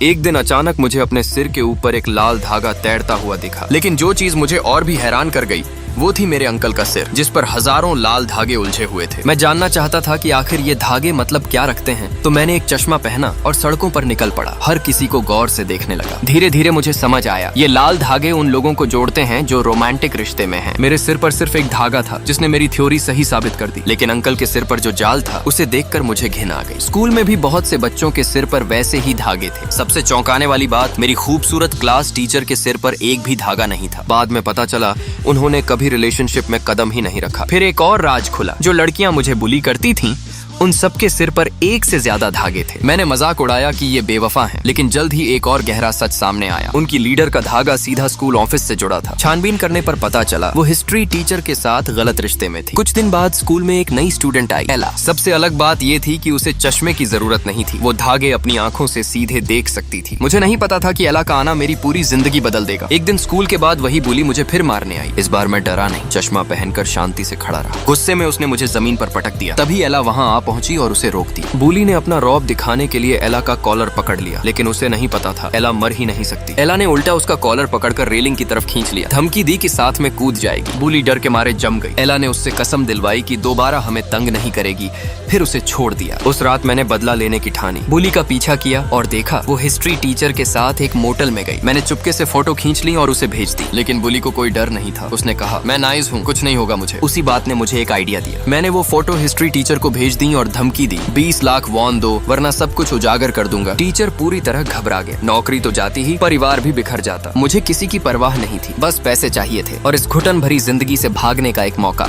एक दिन अचानक मुझे अपने सिर के ऊपर एक लाल धागा तैरता हुआ दिखा, लेकिन जो चीज मुझे और भी हैरान कर गई वो थी मेरे अंकल का सिर, जिस पर हजारों लाल धागे उलझे हुए थे। मैं जानना चाहता था कि आखिर ये धागे मतलब क्या रखते हैं, तो मैंने एक चश्मा पहना और सड़कों पर निकल पड़ा। हर किसी को गौर से देखने लगा। धीरे धीरे मुझे समझ आया, ये लाल धागे उन लोगों को जोड़ते हैं जो रोमांटिक रिश्ते में हैं। मेरे सिर पर सिर्फ एक धागा था जिसने मेरी थ्योरी सही साबित कर दी, लेकिन अंकल के सिर पर जो जाल था उसे देखकर मुझे घिन आ गई। स्कूल में भी बहुत से बच्चों के सिर पर वैसे ही धागे थे। सबसे चौंकाने वाली बात, मेरी खूबसूरत क्लास टीचर के सिर पर एक भी धागा नहीं था। बाद में पता चला उन्होंने कभी रिलेशनशिप में कदम ही नहीं रखा। फिर एक और राज खुला, जो लड़कियां मुझे बुली करती थीं उन सबके सिर पर एक से ज्यादा धागे थे। मैंने मजाक उड़ाया कि ये बेवफा हैं, लेकिन जल्द ही एक और गहरा सच सामने आया। उनकी लीडर का धागा सीधा स्कूल ऑफिस से जुड़ा था। छानबीन करने पर पता चला वो हिस्ट्री टीचर के साथ गलत रिश्ते में थी। कुछ दिन बाद स्कूल में एक नई स्टूडेंट आई, एला। सबसे अलग बात ये थी कि उसे चश्मे की जरूरत नहीं थी, वो धागे अपनी आंखों से सीधे देख सकती थी। मुझे नहीं पता था कि एला का आना मेरी पूरी जिंदगी बदल देगा। एक दिन स्कूल के बाद वही बुली मुझे फिर मारने आई। इस बार मैं डरा नहीं, चश्मा पहनकर शांति से खड़ा रहा। गुस्से में उसने मुझे जमीन पर पटक दिया। तभी एला वहाँ आ पहुंची और उसे रोक दिया। बुली ने अपना रौब दिखाने के लिए एला का कॉलर पकड़ लिया, लेकिन उसे नहीं पता था एला मर ही नहीं सकती। एला ने उल्टा उसका कॉलर पकड़कर रेलिंग की तरफ खींच लिया, धमकी दी कि साथ में कूद जाएगी। बुली डर के मारे जम गई। एला ने उससे कसम दिलवाई कि दोबारा हमें तंग नहीं करेगी, फिर उसे छोड़ दिया। उस रात मैंने बदला लेने की ठानी। बुली का पीछा किया और देखा वो हिस्ट्री टीचर के साथ एक मोटल में गई। मैंने चुपके से फोटो खींच ली और उसे भेज दी, लेकिन बुली को कोई डर नहीं था। उसने कहा, मैं नाइस हूँ, कुछ नहीं होगा मुझे। उसी बात ने मुझे एक आइडिया दिया। मैंने वो फोटो हिस्ट्री टीचर को भेज दी और धमकी दी, 20 लाख वॉन दो वरना सब कुछ उजागर कर दूंगा। टीचर पूरी तरह घबरा गया। नौकरी तो जाती ही, परिवार भी बिखर जाता। मुझे किसी की परवाह नहीं थी, बस पैसे चाहिए थे और इस घुटन भरी जिंदगी से भागने का एक मौका।